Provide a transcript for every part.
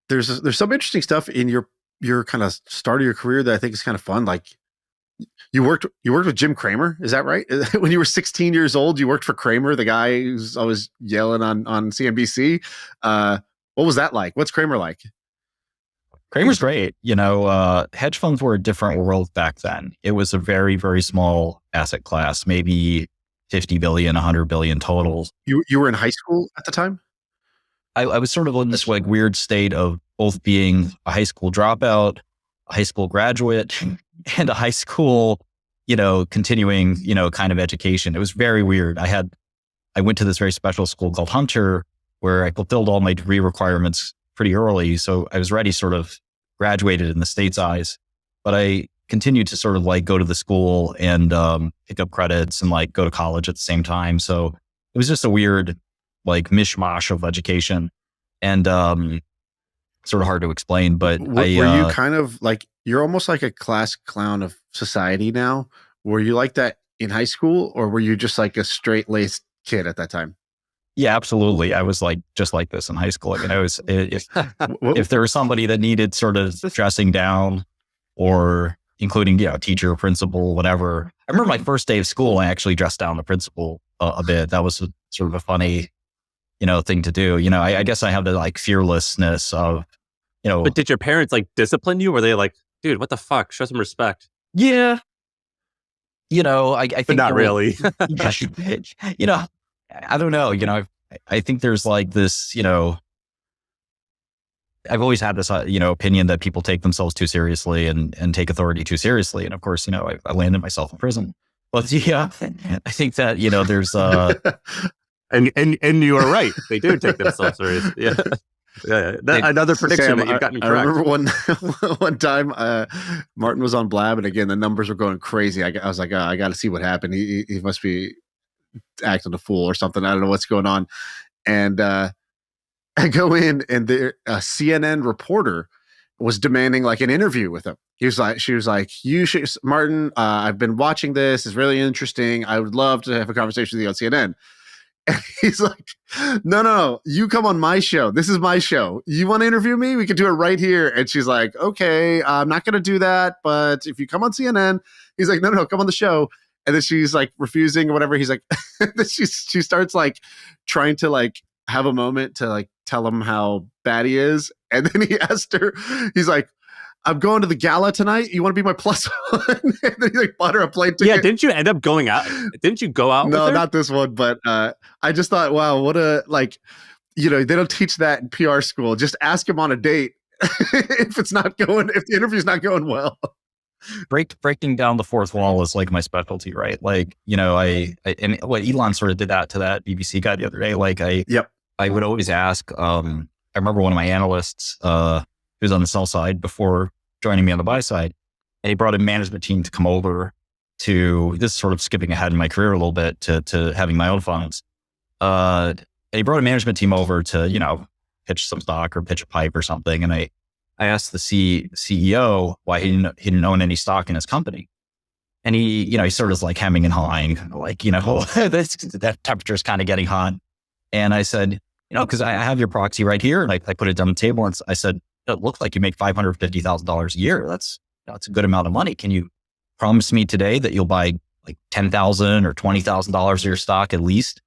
there's some interesting stuff in your kind of start of your career that I think is kind of fun. Like you worked with Jim Cramer, is that right? When you were 16 years old, you worked for Cramer, the guy who's always yelling on CNBC. What was that like? What's Cramer like? Kramer's great. Hedge funds were a different world back then. It was a very, very small asset class, maybe 50 billion, 100 billion total. You were in high school at the time? I was sort of in this like weird state of both being a high school dropout, a high school graduate, and a high school, continuing, kind of education. It was very weird. I went to this very special school called Hunter, where I fulfilled all my degree requirements pretty early. So I was ready, sort of graduated in the state's eyes, but I continued to sort of like go to the school and pick up credits and like go to college at the same time. So it was just a weird like mishmash of education and sort of hard to explain. But were you kind of like, you're almost like a class clown of society now? Were you like that in high school, or were you just like a straight-laced kid at that time? Yeah, absolutely. I was like just like this in high school. I mean, I was if there was somebody that needed sort of dressing down, or including teacher, principal, whatever. I remember my first day of school, I actually dressed down the principal a bit. That was sort of a funny thing to do. I guess I have the like fearlessness of But did your parents like discipline you? Were they like, dude, what the fuck? Show some respect. Yeah. I think. But not really. I don't know. I think there's like this, I've always had this, opinion that people take themselves too seriously and take authority too seriously. And of course, I landed myself in prison. But yeah, I think that, there's, and you are right. They do take themselves seriously. Yeah. Yeah. Another prediction Sam, that you've gotten I correct. remember one time Martin was on Blab, and again, the numbers were going crazy. I was like, I got to see what happened. He must be acting a fool or something. I don't know what's going on. And I go in, and the CNN reporter was demanding like an interview with him. She was like, you should, Martin, I've been watching this. It's really interesting. I would love to have a conversation with you on CNN. And he's like, no, you come on my show. This is my show. You want to interview me? We can do it right here. And she's like, okay, I'm not going to do that. But if you come on CNN, he's like, no, come on the show. And then she's like refusing or whatever. He's like, then she starts like trying to like have a moment to like tell him how bad he is. And then he asked her, he's like, I'm going to the gala tonight. You want to be my plus one? And then he like bought her a plane ticket. Yeah, didn't you end up going out? Didn't you go out No, with her? not this one. But I just thought, wow, what a, like, they don't teach that in PR school. Just ask him on a date if the interview's not going well. Breaking down the fourth wall is like my specialty, right? Like, and what Elon sort of did that to that BBC guy the other day. Like I would always ask, I remember one of my analysts, who was on the sell side before joining me on the buy side, and he brought a management team to come over to, this is sort of skipping ahead in my career a little bit to having my own funds. And he brought a management team over to, pitch some stock or pitch a pipe or something. And I asked the CEO why he didn't own any stock in his company. And he sort of was like hemming and hawing, like, that temperature is kind of getting hot. And I said, because I have your proxy right here. And I put it down the table, and I said, it looks like you make $550,000 a year. That's a good amount of money. Can you promise me today that you'll buy like $10,000 or $20,000 of your stock at least?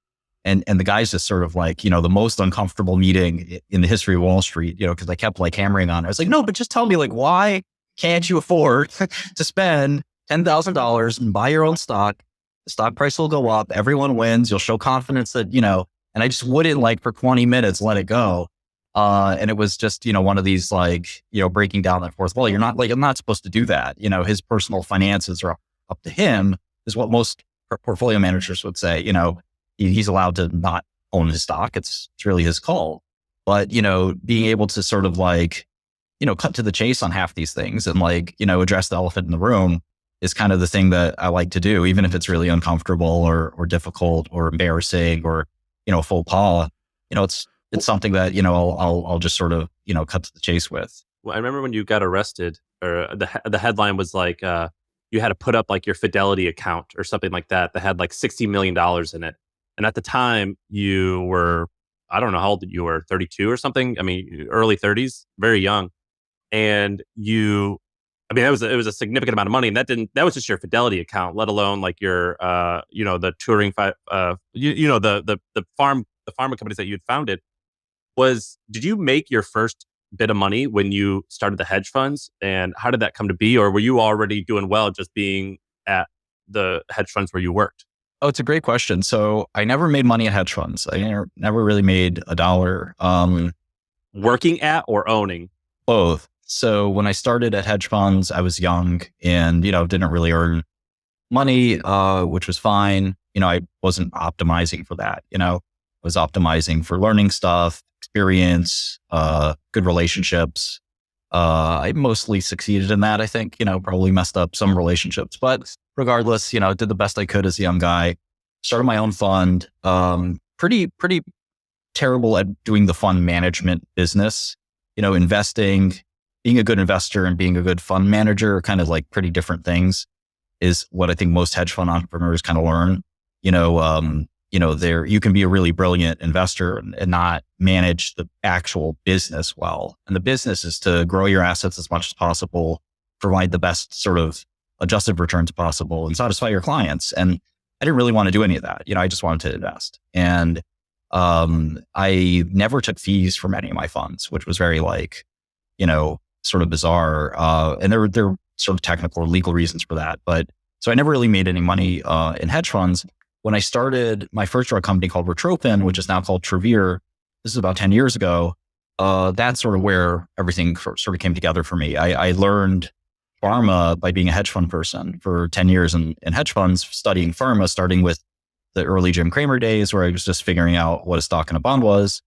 And the guy's just sort of like, the most uncomfortable meeting in the history of Wall Street, because I kept like hammering on it. I was like, no, but just tell me, like, why can't you afford to spend $10,000 and buy your own stock? The stock price will go up. Everyone wins. You'll show confidence that, and I just wouldn't like for 20 minutes, let it go. And it was just, one of these like, breaking down that fourth wall. You're not like, I'm not supposed to do that. His personal finances are up to him, is what most portfolio managers would say. He's allowed to not own his stock. It's really his call. But, being able to sort of like, cut to the chase on half these things and like, address the elephant in the room is kind of the thing that I like to do, even if it's really uncomfortable or difficult or embarrassing or, faux pas. It's something that, I'll just sort of, cut to the chase with. Well, I remember when you got arrested, or the headline was like, you had to put up like your Fidelity account or something like that had like $60 million in it. And at the time you were I don't know how old you were, 32 or something. I mean, early 30s, very young. And it was a significant amount of money, and that was just your Fidelity account, let alone like your, the touring, the pharma companies that you'd founded. Did you make your first bit of money when you started the hedge funds, and how did that come to be? Or were you already doing well just being at the hedge funds where you worked? Oh, it's a great question. So I never made money at hedge funds. I never really made a dollar. Working at or owning? Both. So when I started at hedge funds, I was young and, didn't really earn money, which was fine. I wasn't optimizing for that. I was optimizing for learning stuff, experience, good relationships. I mostly succeeded in that. I think, probably messed up some relationships, but regardless, did the best I could as a young guy. Started my own fund. Pretty terrible at doing the fund management business. Investing, being a good investor and being a good fund manager are kind of like pretty different things, is what I think most hedge fund entrepreneurs kind of learn. You can be a really brilliant investor and not manage the actual business well. And the business is to grow your assets as much as possible, provide the best sort of adjusted returns possible, and satisfy your clients. And I didn't really want to do any of that. I just wanted to invest. And I never took fees from any of my funds, which was very sort of bizarre. And there were sort of technical or legal reasons for that. But so I never really made any money in hedge funds. When I started my first drug company called Retropin, which is now called Travere, this is about 10 years ago, that's sort of where everything sort of came together for me. I learned pharma by being a hedge fund person for 10 years in hedge funds, studying pharma, starting with the early Jim Cramer days where I was just figuring out what a stock and a bond was,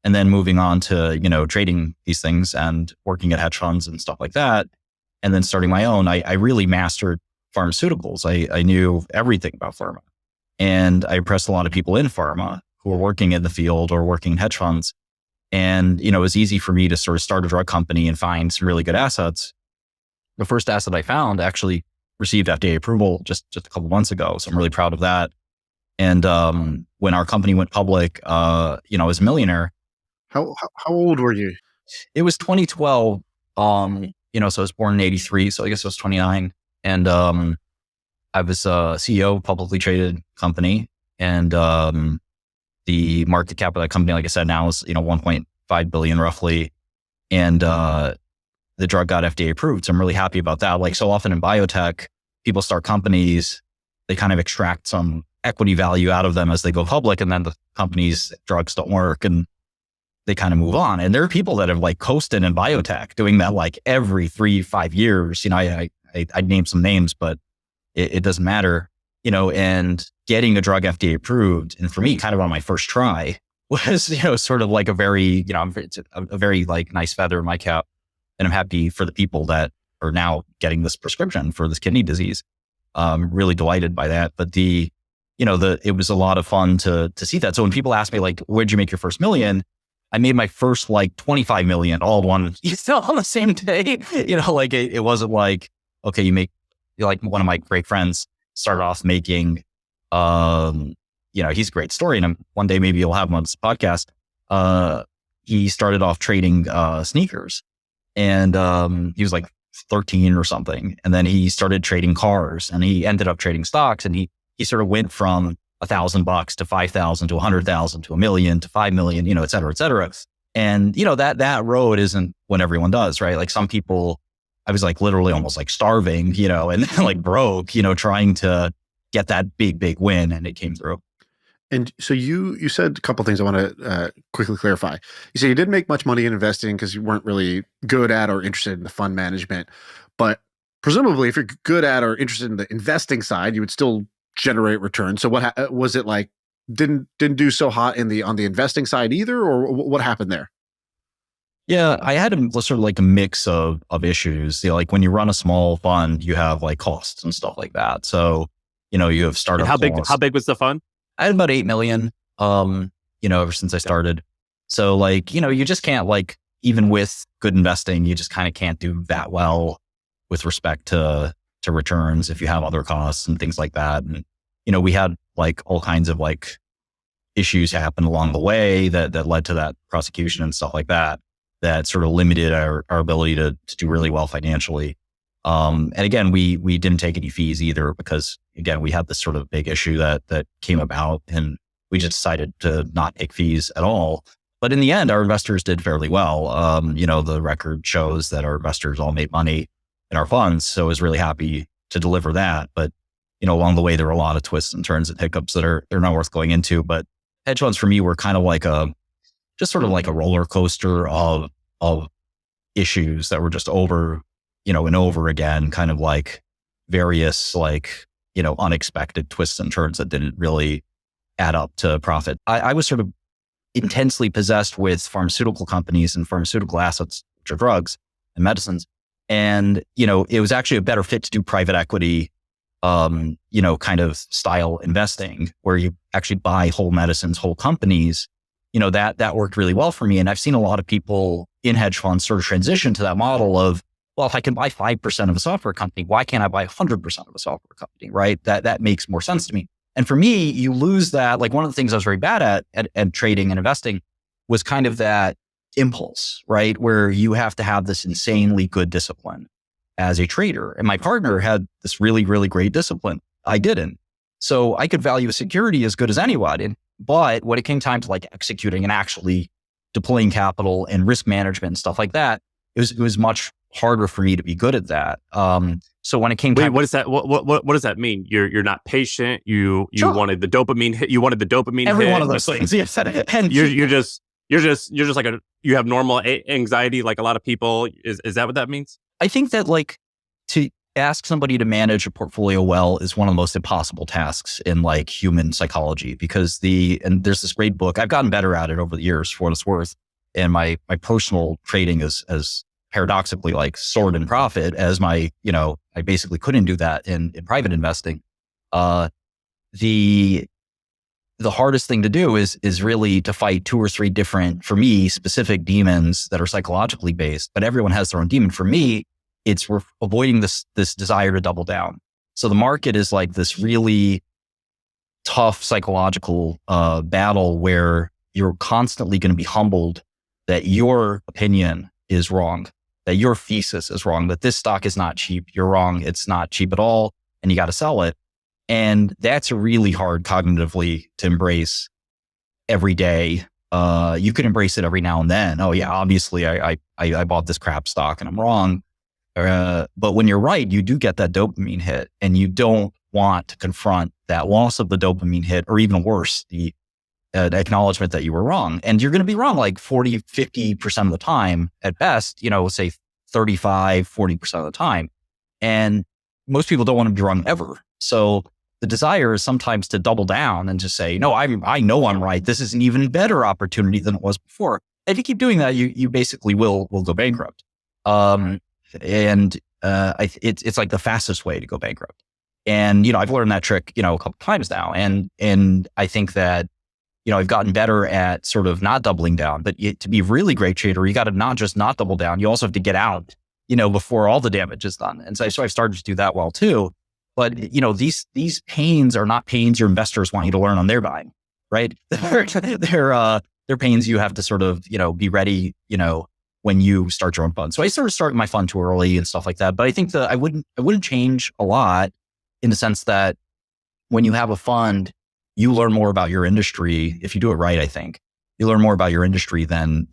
and then moving on to, trading these things and working at hedge funds and stuff like that. And then starting my own, I really mastered pharmaceuticals. I knew everything about pharma. And I impressed a lot of people in pharma who were working in the field or working in hedge funds. And, it was easy for me to sort of start a drug company and find some really good assets. The first asset I found actually received FDA approval just a couple months ago. So I'm really proud of that. And when our company went public, I was a millionaire. How old were you? It was 2012. So I was born in 83. So I guess I was 29. And I was a CEO of a publicly traded company. And the market cap of that company, like I said, now is, 1.5 billion roughly. And the drug got FDA approved. So I'm really happy about that. Like so often in biotech, people start companies, they kind of extract some equity value out of them as they go public. And then the company's drugs don't work and they kind of move on. And there are people that have like coasted in biotech doing that like every 3-5 years. I'd name some names, but it doesn't matter, and getting a drug FDA approved. And for me, kind of on my first try was, sort of like a very, it's a very like nice feather in my cap. And I'm happy for the people that are now getting this prescription for this kidney disease. Really delighted by that. But it was a lot of fun to see that. So when people ask me like, where'd you make your first million? I made my first like 25 million all on the same day. It wasn't like, okay, you make, like one of my great friends started off making, he's a great story. And one day maybe you'll have him on this podcast. He started off trading sneakers and he was like 13 or something. And then he started trading cars and he ended up trading stocks. And he sort of went from $1,000 to 5,000 to 100,000 to 1 million to 5 million, et cetera, et cetera. And, that road isn't what everyone does, right? Like some people, I was like literally almost like starving, and like broke, trying to get that big win, and it came through. And so you said a couple of things I want to quickly clarify. You said you didn't make much money in investing because you weren't really good at or interested in the fund management. But presumably, if you're good at or interested in the investing side, you would still generate returns. So what was it like? Didn't do so hot on the investing side either, or what happened there? Yeah, I had sort of like a mix of issues. Like when you run a small fund, you have like costs and stuff like that. So, you have startup. And how big was the fund? I had about 8 million, ever since I started. So like, you just can't like, even with good investing, you just kind of can't do that well with respect to returns if you have other costs and things like that. And, we had like all kinds of like issues happened along the way that led to that prosecution and stuff like that, that sort of limited our ability to do really well financially. And again, we didn't take any fees either because, again, we had this sort of big issue that came about, and we just decided to not take fees at all. But in the end, our investors did fairly well. The record shows that our investors all made money in our funds. So I was really happy to deliver that. But, along the way, there were a lot of twists and turns and hiccups they're not worth going into. But hedge funds for me were kind of like just sort of like a roller coaster of issues that were just over, and over again, kind of like various unexpected twists and turns that didn't really add up to profit. I was sort of intensely possessed with pharmaceutical companies and pharmaceutical assets, which are drugs and medicines. And, it was actually a better fit to do private equity, kind of style investing where you actually buy whole medicines, whole companies. That worked really well for me. And I've seen a lot of people in hedge funds sort of transition to that model of, well, if I can buy 5% of a software company, why can't I buy 100% of a software company, right? That makes more sense to me. And for me, you lose that. Like, one of the things I was very bad at trading and investing was kind of that impulse, right? Where you have to have this insanely good discipline as a trader. And my partner had this really, really great discipline. I didn't. So I could value a security as good as anyone. But when it came time to executing and actually deploying capital and risk management and stuff like that, it was much harder for me to be good at that. So when it came time, what is that? What does that mean? You're not patient. You Sure. wanted the dopamine hit. You wanted the dopamine Every hit. one of those things. Yes. And you're just like you have normal anxiety like a lot of people. Is that what that means? I think that to ask somebody to manage a portfolio well is one of the most impossible tasks in human psychology, because there's this great book. I've gotten better at it over the years for what it's worth. And my personal trading is as paradoxically soared in profit as my, I basically couldn't do that in private investing. The hardest thing to do is really to fight 2 or 3 different, for me, specific demons that are psychologically based, but everyone has their own demon. For me, we're avoiding this desire to double down. So the market is this really tough psychological battle where you're constantly going to be humbled that your opinion is wrong, that your thesis is wrong, that this stock is not cheap. You're wrong. It's not cheap at all. And you got to sell it. And that's really hard cognitively to embrace every day. You can embrace it every now and then. Oh yeah, obviously I bought this crap stock and I'm wrong. But when you're right, you do get that dopamine hit, and you don't want to confront that loss of the dopamine hit, or even worse, the acknowledgement that you were wrong. And you're going to be wrong 40, 50% of the time at best, say 35, 40% of the time. And most people don't want to be wrong ever. So the desire is sometimes to double down and just say, no, I know I'm right. This is an even better opportunity than it was before. If you keep doing that, you basically will go bankrupt. It's the fastest way to go bankrupt. And, I've learned that trick, a couple times now. And I think that, I've gotten better at sort of not doubling down, but to be a really great trader, you got to not just not double down. You also have to get out, before all the damage is done. And so I've started to do that well too. But, these pains are not pains your investors want you to learn on their dime, right? They're pains you have to sort of, be ready, when you start your own fund. So I sort of started my fund too early and stuff like that. But I think that I wouldn't change a lot, in the sense that when you have a fund, you learn more about your industry. If you do it right, I think you learn more about your industry than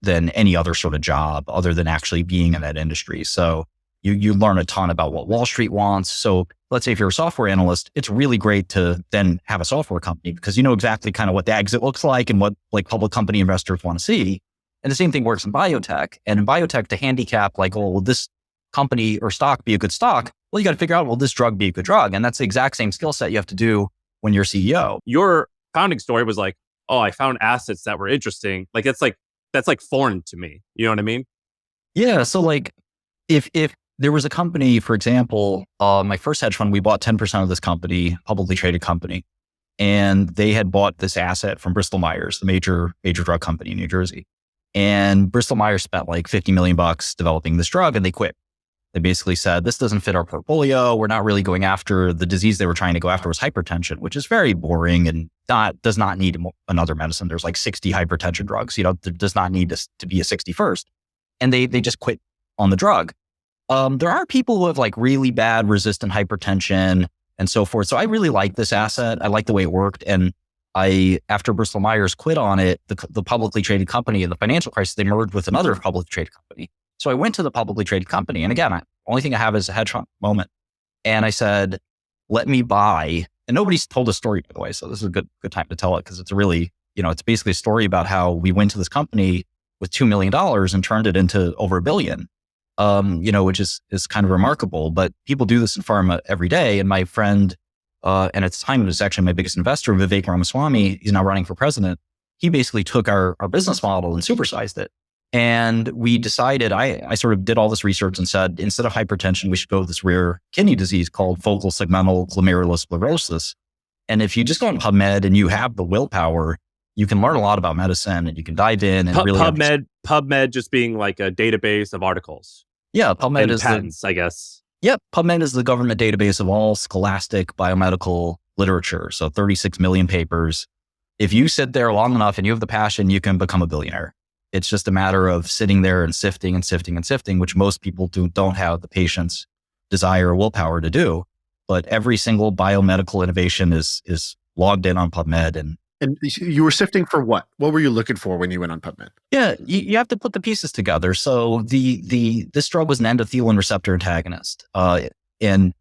any other sort of job, other than actually being in that industry. So you learn a ton about what Wall Street wants. So let's say if you're a software analyst, it's really great to then have a software company, because you know exactly kind of what the exit looks like and what public company investors want to see. And the same thing works in biotech. And in biotech, to handicap will this company or stock be a good stock? Well, you got to figure out, will this drug be a good drug? And that's the exact same skill set you have to do when you're CEO. Your founding story was I found assets that were interesting. That's foreign to me. You know what I mean? Yeah. So if there was a company, for example, my first hedge fund, we bought 10% of this company, publicly traded company, and they had bought this asset from Bristol Myers, the major drug company in New Jersey. And Bristol Myers spent $50 million developing this drug, and they quit. They basically said, this doesn't fit our portfolio. We're not really going after the disease they were trying to go after was hypertension, which is very boring and does not need another medicine. There's like 60 hypertension drugs, there does not need to be a 61st. And they just quit on the drug. There are people who have like really bad resistant hypertension and so forth. So I really like this asset. I like the way it worked. And after Bristol Myers quit on it, the publicly traded company in the financial crisis, they merged with another publicly traded company. So I went to the publicly traded company. And again, only thing I have is a hedge fund moment. And I said, let me buy. And nobody's told a story, by the way. So this is a good time to tell it because it's a really, it's basically a story about how we went to this company with $2 million and turned it into over $1 billion, which is kind of remarkable. But people do this in pharma every day. And my friend, and at the time it was actually my biggest investor, Vivek Ramaswamy, he's now running for president. He basically took our business model and supersized it. And we decided, I sort of did all this research and said, instead of hypertension, we should go with this rare kidney disease called focal segmental glomerulosclerosis. And if you just go on PubMed and you have the willpower, you can learn a lot about medicine and you can dive in and really PubMed just being like a database of articles. Yeah, PubMed and is patents, I guess. Yep, PubMed is the government database of all scholastic biomedical literature. So 36 million papers. If you sit there long enough and you have the passion, you can become a billionaire. It's just a matter of sitting there and sifting and sifting and sifting, which most people don't have the patience, desire, or willpower to do. But every single biomedical innovation is logged in on PubMed. And you were sifting for what? What were you looking for when you went on PubMed? Yeah, you have to put the pieces together. So this drug was an endothelin receptor antagonist. And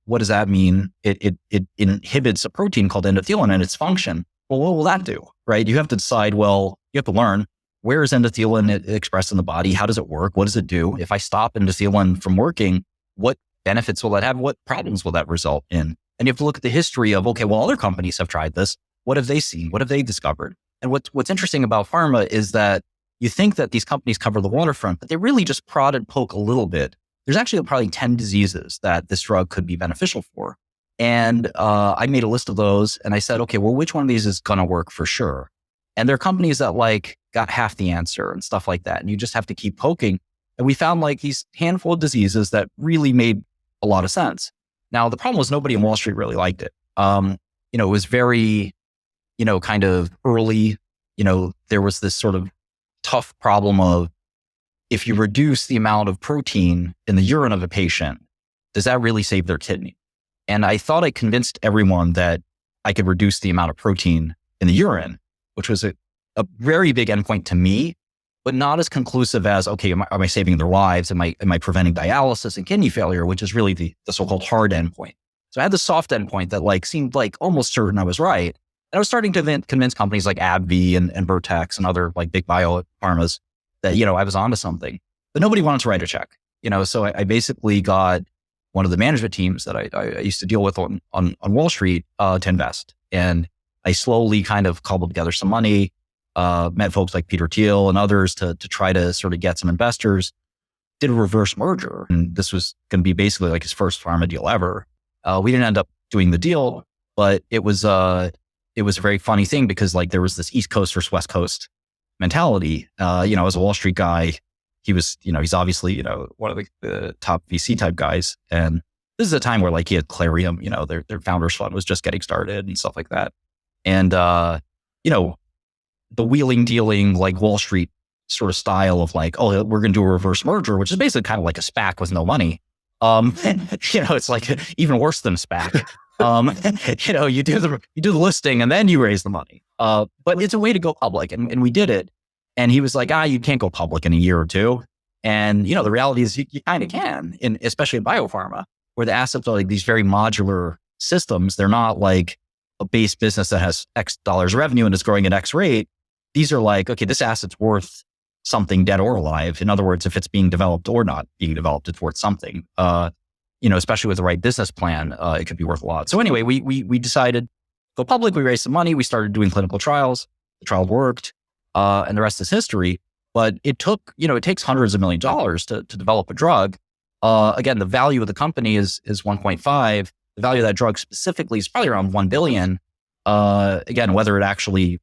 what does that mean? It inhibits a protein called endothelin and its function. Well, what will that do, right? You have to decide, you have to learn, where is endothelin expressed in the body? How does it work? What does it do? If I stop endothelin from working, what benefits will that have? What problems will that result in? And you have to look at the history of, other companies have tried this. What have they seen? What have they discovered? And what's interesting about pharma is that you think that these companies cover the waterfront, but they really just prod and poke a little bit. There's actually probably 10 diseases that this drug could be beneficial for. And I made a list of those and I said, which one of these is going to work for sure? And there are companies that got half the answer and stuff like that. And you just have to keep poking. And we found these handful of diseases that really made a lot of sense. Now, the problem was nobody in Wall Street really liked it. It was very, kind of early, there was this sort of tough problem of if you reduce the amount of protein in the urine of a patient, does that really save their kidney? And I thought I convinced everyone that I could reduce the amount of protein in the urine, which was a very big endpoint to me, but not as conclusive as, am I saving their lives? Am I preventing dialysis and kidney failure, which is really the so-called hard endpoint. So I had the soft endpoint that seemed almost certain I was right. And I was starting to convince companies like AbbVie and Vertex and other big biopharmas that, I was onto something, but nobody wanted to write a check, so I basically got one of the management teams that I used to deal with on Wall Street to invest. And I slowly kind of cobbled together some money, met folks like Peter Thiel and others to try to sort of get some investors, did a reverse merger. And this was going to be basically his first pharma deal ever. We didn't end up doing the deal, but it was a very funny thing because there was this East Coast versus West Coast mentality. As a Wall Street guy, he was, he's obviously, one of the top VC type guys. And this is a time where he had Clarium, their founders fund was just getting started and stuff like that. And, the wheeling dealing, Wall Street sort of style of we're going to do a reverse merger, which is basically kind of like a SPAC with no money. It's even worse than a SPAC. You do the listing and then you raise the money. But it's a way to go public and we did it. And he was like, you can't go public in a year or two. And, the reality is you kind of can, especially in biopharma, where the assets are these very modular systems. They're not a base business that has X dollars revenue and is growing at X rate. These are this asset's worth something dead or alive. In other words, if it's being developed or not being developed, it's worth something. Especially with the right business plan, it could be worth a lot. So anyway, we decided to go public. We raised some money. We started doing clinical trials. The trial worked, and the rest is history. But it takes hundreds of millions of dollars to develop a drug. Again, the value of the company is 1.5. The value of that drug specifically is probably around 1 billion. Again, whether it actually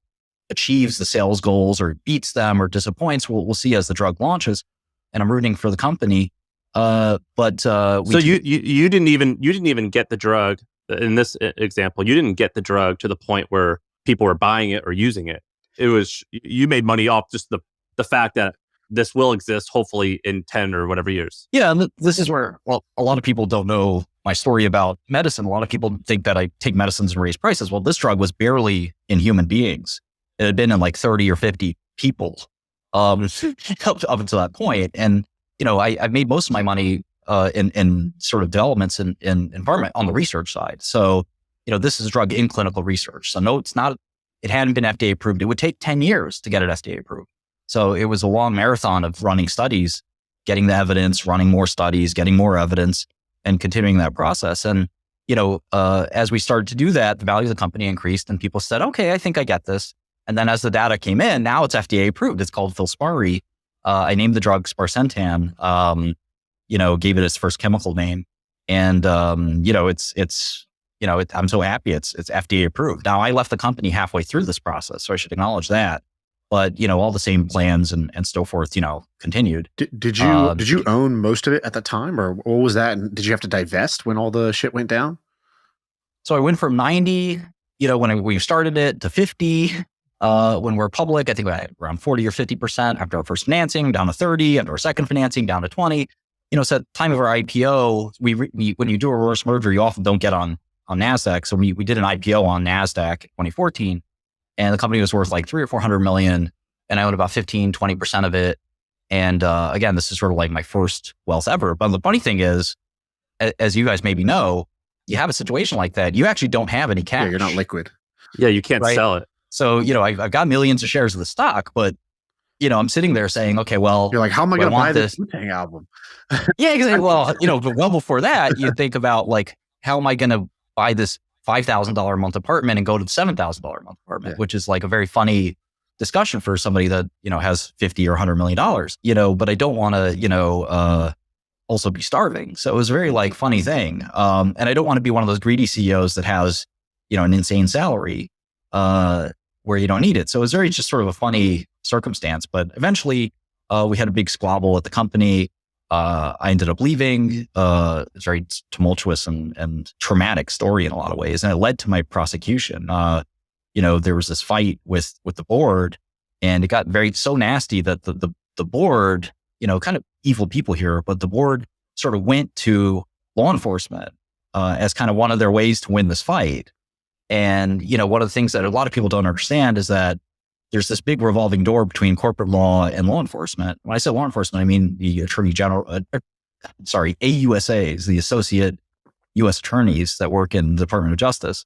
achieves the sales goals or beats them or disappoints, we'll see as the drug launches. And I'm rooting for the company. So you didn't even get the drug in this example. You didn't get the drug to the point where people were buying it or using it. It was, you made money off just the fact that this will exist hopefully in 10 or whatever years. Yeah, and this is where, well, a lot of people don't know my story about medicine. A lot of people think that I take medicines and raise prices. Well, this drug was barely in human beings. It had been in like 30 or 50 people up until that point. And, I made most of my money in sort of developments in pharma on the research side. So, this is a drug in clinical research. So no, it hadn't been FDA approved. It would take 10 years to get it FDA approved. So it was a long marathon of running studies, getting the evidence, running more studies, getting more evidence, and continuing that process. And, as we started to do that, the value of the company increased and people said, okay, I think I get this. And then as the data came in, now it's FDA approved. It's called Filspari. I named the drug sparsentan, gave it its first chemical name. And, I'm so happy it's FDA approved. Now I left the company halfway through this process, so I should acknowledge that. But, all the same plans and so forth, continued. Did you own most of it at the time, or what was that? And did you have to divest when all the shit went down? So I went from 90, when we started it, to 50. When we're public, I think I had around 40 or 50% after our first financing, down to 30, after our second financing, down to 20. So at the time of our IPO, when you do a reverse merger, you often don't get on NASDAQ. So we did an IPO on NASDAQ in 2014. And the company was worth like 300 or 400 million. And I owned about 15, 20% of it. And again, this is sort of like my first wealth ever. But the funny thing is, as you guys maybe know, you have a situation like that, you actually don't have any cash. Yeah, you're not liquid. Yeah, you can't sell it. So, I've got millions of shares of the stock, but, I'm sitting there saying, okay, well, you're like, how am I going to buy this Wu-Tang album? Yeah, exactly. Well, but well before that, you think about like, how am I going to buy this $5,000 a month apartment and go to the $7,000 a month apartment, which is like a very funny discussion for somebody that, has 50 or $100 million, but I don't want to, also be starving. So it was a very like funny thing. And I don't want to be one of those greedy CEOs that has, an insane salary, where you don't need it. So it was very just sort of a funny circumstance, but eventually, we had a big squabble at the company. I ended up leaving. It's a very tumultuous and traumatic story in a lot of ways. And it led to my prosecution. There was this fight with the board, and it got so nasty that the board, kind of evil people here, but the board sort of went to law enforcement, as kind of one of their ways to win this fight. And, one of the things that a lot of people don't understand is that there's this big revolving door between corporate law and law enforcement. When I say law enforcement, I mean the Attorney General, AUSAs, the Associate U.S. Attorneys that work in the Department of Justice.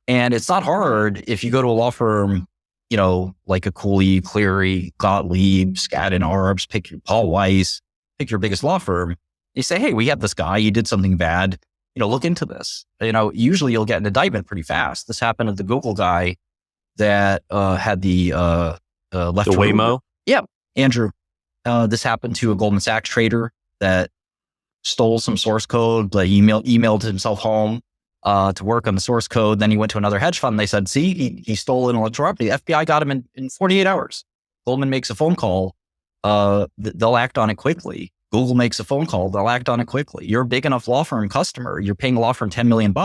And it's not hard if you go to a law firm, like a Cooley, Cleary, Gottlieb, Skadden, Arps, pick your Paul Weiss, pick your biggest law firm. You say, hey, we have this guy, he did something bad, look into this. Usually you'll get an indictment pretty fast. This happened to the Google guy that had the left the Waymo. Yeah, Andrew. This happened to a Goldman Sachs trader that stole some source code, emailed himself home to work on the source code. Then he went to another hedge fund. And they said, see, he stole intellectual property. The FBI got him in 48 hours. Goldman makes a phone call. They'll act on it quickly. Google makes a phone call. They'll act on it quickly. You're a big enough law firm customer. You're paying a law firm $10 million.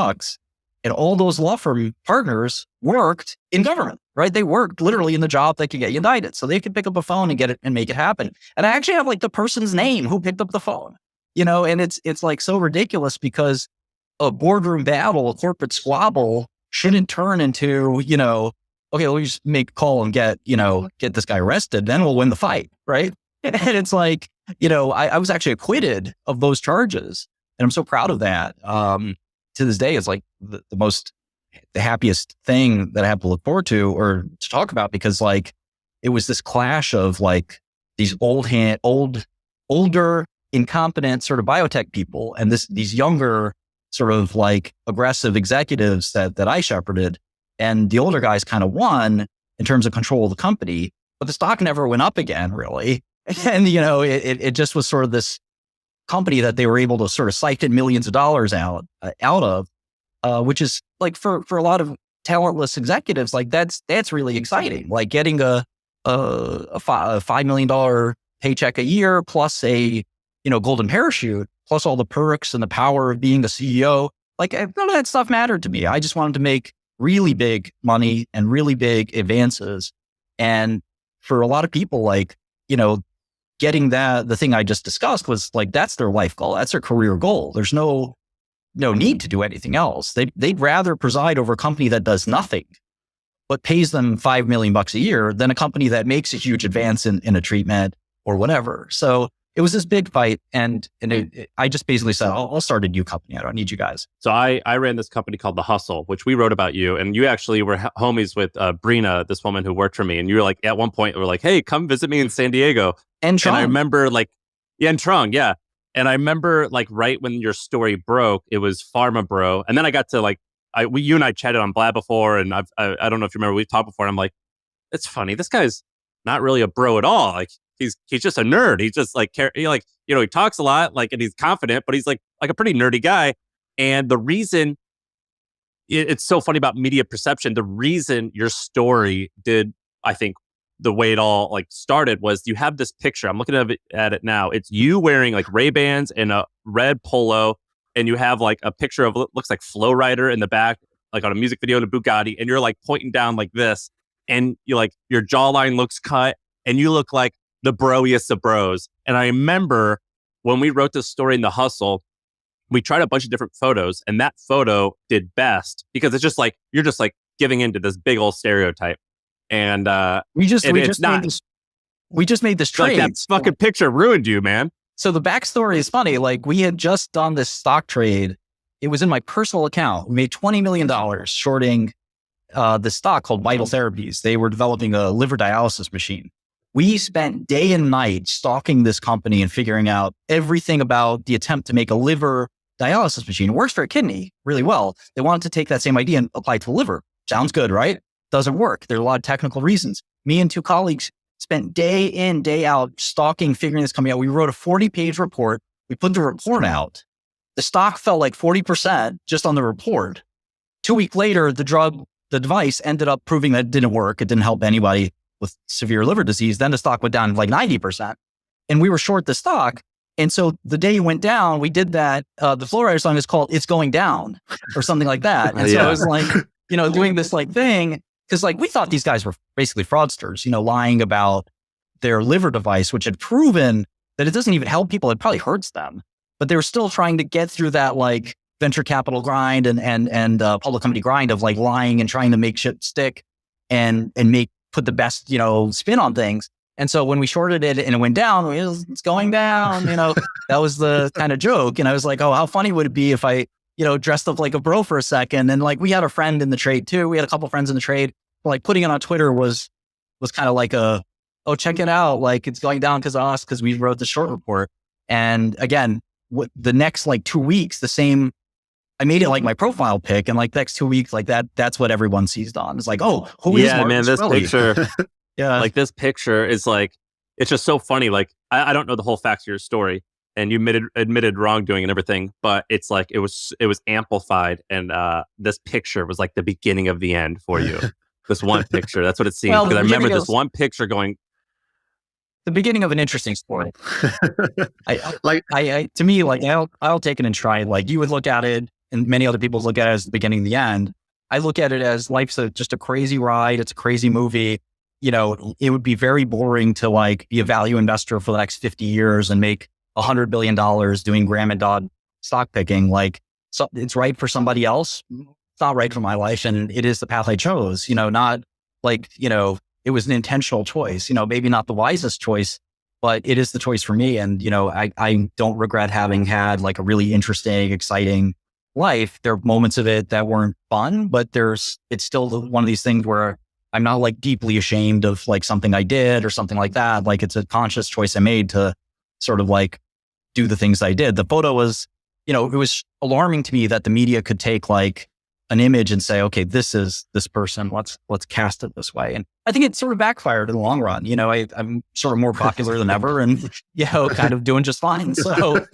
And all those law firm partners worked in government, right? They worked literally in the job that could get you indicted. So they could pick up a phone and get it and make it happen. And I actually have like the person's name who picked up the phone, and it's like so ridiculous because a boardroom battle, a corporate squabble shouldn't turn into, okay, we'll just make a call and get this guy arrested. Then we'll win the fight, right? And it's like, I was actually acquitted of those charges. And I'm so proud of that. To this day, it's like the happiest thing that I have to look forward to or to talk about, because like it was this clash of like these older, incompetent sort of biotech people and these younger sort of like aggressive executives that I shepherded. And the older guys kind of won in terms of control of the company, but the stock never went up again, really. And, it just was sort of this company that they were able to sort of siphon millions of dollars out of, which is like for a lot of talentless executives, like that's really exciting. Like getting a $5 million paycheck a year plus a golden parachute, plus all the perks and the power of being the CEO. Like none of that stuff mattered to me. I just wanted to make really big money and really big advances. And for a lot of people, like, getting the thing I just discussed was like, that's their life goal. That's their career goal. There's no need to do anything else. They'd rather preside over a company that does nothing, but pays them $5 million a year than a company that makes a huge advance in a treatment or whatever. So it was this big fight. And I just basically said, I'll start a new company. I don't need you guys. So I ran this company called The Hustle, which we wrote about you. And you actually were homies with Brina, this woman who worked for me. And you were like, at one point, we were like, hey, come visit me in San Diego. And I remember like, and Trung, yeah. And I remember like right when your story broke, it was Pharma Bro. And then I got to like, you and I chatted on Blab before. And I don't know if you remember, we've talked before. And I'm like, it's funny. This guy's not really a bro at all. Like, he's just a nerd. He's just like, he talks a lot, like, and he's confident, but he's like a pretty nerdy guy. And the reason it's so funny about media perception, the reason your story did, I think, the way it all like started was you have this picture. I'm looking at it now. It's you wearing like Ray-Bans and a red polo, and you have like a picture of looks like Flow Rider in the back, like on a music video in a Bugatti, and you're like pointing down like this, and you like your jawline looks cut, and you look like the broiest of bros. And I remember when we wrote this story in The Hustle, we tried a bunch of different photos, and that photo did best because it's just like you're just like giving into this big old stereotype. And we just made this trade. Like that fucking picture ruined you, man. So the backstory is funny. Like we had just done this stock trade. It was in my personal account. We made $20 million shorting the stock called Vital Therapies. They were developing a liver dialysis machine. We spent day and night stalking this company and figuring out everything about the attempt to make a liver dialysis machine. It works for a kidney really well. They wanted to take that same idea and apply it to the liver. Sounds good, right? Doesn't work. There are a lot of technical reasons. Me and two colleagues spent day in, day out stalking, figuring this company out. We wrote a 40-page report. We put the report out. The stock fell like 40% just on the report. 2 weeks later, the device ended up proving that it didn't work. It didn't help anybody with severe liver disease. Then the stock went down like 90%. And we were short the stock. And so the day it went down, we did that. The Flow Rider song is called It's Going Down or something like that. And so I was like, doing this like thing. Because like we thought these guys were basically fraudsters, lying about their liver device, which had proven that it doesn't even help people. It probably hurts them. But they were still trying to get through that like venture capital grind and public company grind of like lying and trying to make shit stick and put the best, spin on things. And so when we shorted it and it went down, it's going down, that was the kind of joke. And I was like, oh, how funny would it be if I dressed up like a bro for a second. And like, we had a friend in the trade too. We had a couple friends in the trade. Like putting it on Twitter was kind of like oh, check it out. Like it's going down because of us, because we wrote the short report. And again, the next like 2 weeks, I made it like my profile pic, and like next 2 weeks, like that's what everyone seized on. It's like, oh, who is Martin this Shkreli? picture. Yeah. Like this picture is like, it's just so funny. Like I don't know the whole facts of your story. And you admitted wrongdoing and everything, but it's like it was amplified, and this picture was like the beginning of the end for you. This one picture, that's what it seems. Because I remember this one picture going. The beginning of an interesting story. To me, like I'll take it and try it. Like you would look at it, and many other people look at it as the beginning and the end. I look at it as life's just a crazy ride. It's a crazy movie. It would be very boring to like be a value investor for the next 50 years and make $100 billion doing Graham and Dodd stock picking. Like, so it's right for somebody else. It's not right for my life. And it is the path I chose, not like, it was an intentional choice, maybe not the wisest choice, but it is the choice for me. And, I don't regret having had like a really interesting, exciting life. There are moments of it that weren't fun, but it's still one of these things where I'm not like deeply ashamed of like something I did or something like that. Like it's a conscious choice I made to sort of like do the things I did. The photo was, it was alarming to me that the media could take like an image and say, okay, this is this person. Let's cast it this way. And I think it sort of backfired in the long run. I'm sort of more popular than ever, and kind of doing just fine. So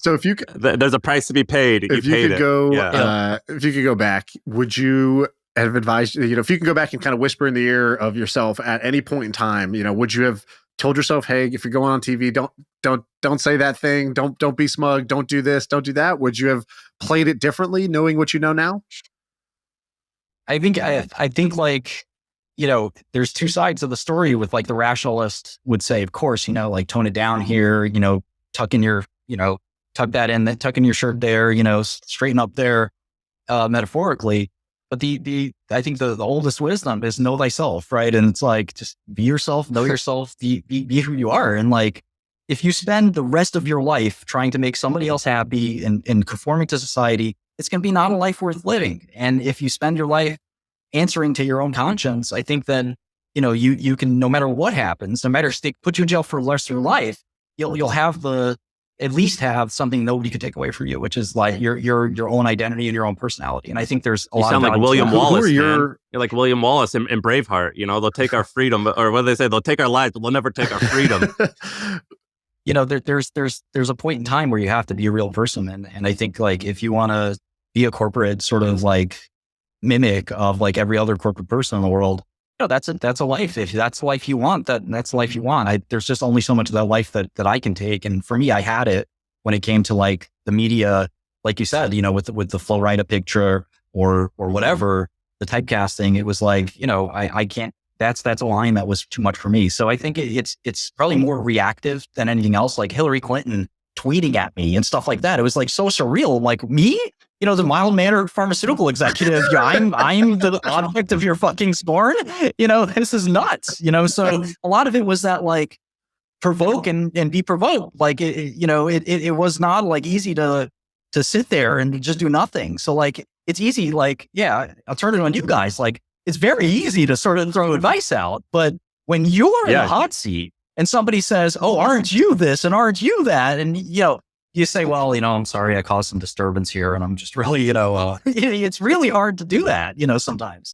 if you there's a price to be paid. If you could go back, would you have advised? If you could go back and kind of whisper in the ear of yourself at any point in time, would you have told yourself, hey, if you're going on TV, don't say that thing. Don't be smug. Don't do this. Don't do that. Would you have played it differently, knowing what you know now? I think like, there's two sides of the story with like the rationalist would say, of course, like tone it down here, tuck in your, tuck that in, then tuck in your shirt there, straighten up there, metaphorically. But I think the oldest wisdom is know thyself, right? And it's like, just be yourself, know yourself, be who you are. And like, if you spend the rest of your life trying to make somebody else happy and conforming to society, it's going to be not a life worth living. And if you spend your life answering to your own conscience, I think then, you can, no matter what happens, no matter put you in jail for the rest of your life, you'll have at least have something nobody could take away from you, which is like your own identity and your own personality. And I think there's a lot of like William Wallace. You're like William Wallace in Braveheart. They'll take our freedom, or what do they say? They'll take our lives, but they'll never take our freedom. There's a point in time where you have to be a real person, and I think like if you want to be a corporate sort of like mimic of like every other corporate person in the world, that's a life. If that's the life you want, that's the life you want. There's just only so much of that life that I can take. And for me, I had it when it came to like the media, like you said, with the Flo Rida picture or whatever, the typecasting, it was like, I can't, that's a line that was too much for me. So I think it's probably more reactive than anything else. Like Hillary Clinton tweeting at me and stuff like that. It was like so surreal. Like me, the mild-mannered pharmaceutical executive, I'm the object of your fucking scorn. This is nuts. So a lot of it was that like provoke and be provoked. Like it was not like easy to sit there and just do nothing. So like it's easy. Like I'll turn it on you guys. Like it's very easy to sort of throw advice out, but when you're in the hot seat and somebody says, "Oh, aren't you this and aren't you that?" and you say, well, I'm sorry, I caused some disturbance here. And I'm just really, it's really hard to do that, sometimes.